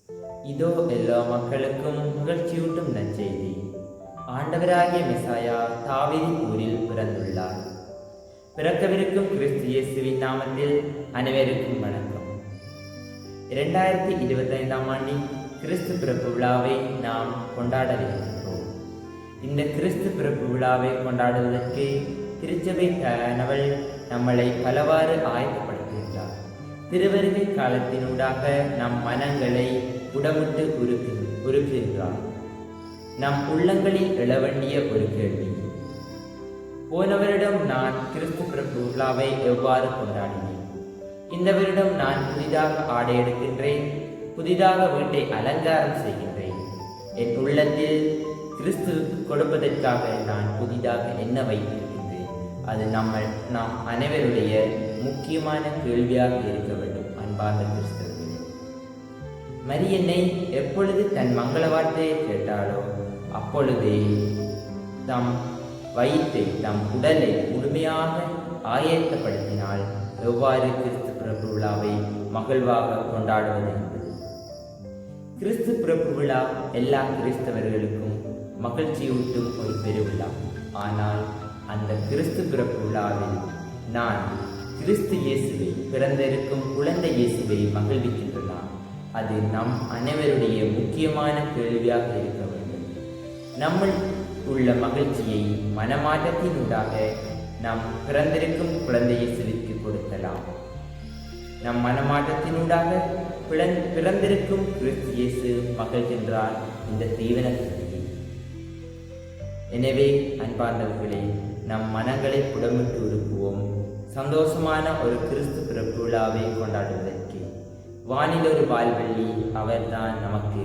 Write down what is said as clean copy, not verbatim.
இதோ எல்லா மக்களுக்கும் புகழ்ச்சியூட்டும் நற்செய்தி. ஆண்டவராகிய மெசாயா தாவீது ஊரில் பிறந்துள்ளார். பிறக்கவிருக்கும் கிறிஸ்து இயேசுவின் நாமத்தில் அனைவருக்கும் வணக்கம். 2025ஆம் ஆண்டின் கிறிஸ்து பிறப்பு விழாவை நாம் கொண்டாடவிருக்கின்றோம். இந்த கிறிஸ்து பிறப்பு விழாவை கொண்டாடுவதற்கு திருச்சபை தாயானவள் நம்மளை பலவாறு ஆயத்தப்படுத்துகின்றார். திருவருகை காலத்தினூடாக நம் மனங்களை உடமிட்டு உருக்குகின்றார். நம் உள்ளங்களில் எழவேண்டிய ஒரு கேள்வி: போன வருடம் நான் கிறிஸ்து பிறப்பு விழாவை எவ்வாறு கொண்டாடினேன்? இந்த வருடம் நான் புதிதாக ஆடை எடுக்கின்றேன், புதிதாக வீட்டை அலங்காரம் செய்கின்றேன். என் உள்ளத்தில் கிறிஸ்து கொடுப்பதற்காக நான் புதிதாக என்ன வைத்திருக்கின்றேன்? அது நாம் அனைவருடைய முக்கியமான கேள்வியாக இருக்க வேண்டும். அன்பார்ந்த கிறிஸ்தவர்களே, மரியன்னை எப்பொழுது தன் மங்கள வார்த்தையை கேட்டாலோ அப்பொழுதே தம் வயிற்றை, தம் உடலை முழுமையாக ஆயத்தப்படுத்தினால் எவ்வாறு கிறிஸ்து பிறப்பு விழாவை மகிழ்வாக கொண்டாடுவது என்பது. கிறிஸ்து பிறப்பு விழா எல்லா கிறிஸ்தவர்களுக்கும் மகிழ்ச்சியூட்டும் ஒரு பெருவிழா. ஆனால் அந்த கிறிஸ்து பிறப்பு விழாவில் நான் கிறிஸ்து இயேசுவை, பிறந்திருக்கும் குழந்தை இயேசுவை மகிழ்விக்கின்றன. அது நம் அனைவருடைய முக்கியமான கேள்வியாக இருக்க வேண்டும். நம்முள் உள்ள மகிழ்ச்சியை மனமாற்றத்தினூடாக நம் பிறந்திருக்கும் குழந்தை இயேசுவிற்கு கொடுக்கலாம். நம் மனமாற்றத்தினூடாக பிறந்திருக்கும் கிறிஸ்து இயேசு மகிழ்கின்றார் இந்த தீவன கருதி. எனவே அன்பார்ந்தவர்களே, நம் மனங்களை புடமிட்டு உருக்குவோம். சந்தோஷமான ஒரு கிறிஸ்து பிறப்பு விழாவை கொண்டாடுவதற்கு வானில் ஒரு வால்வெள்ளி அவர்தான் நமக்கு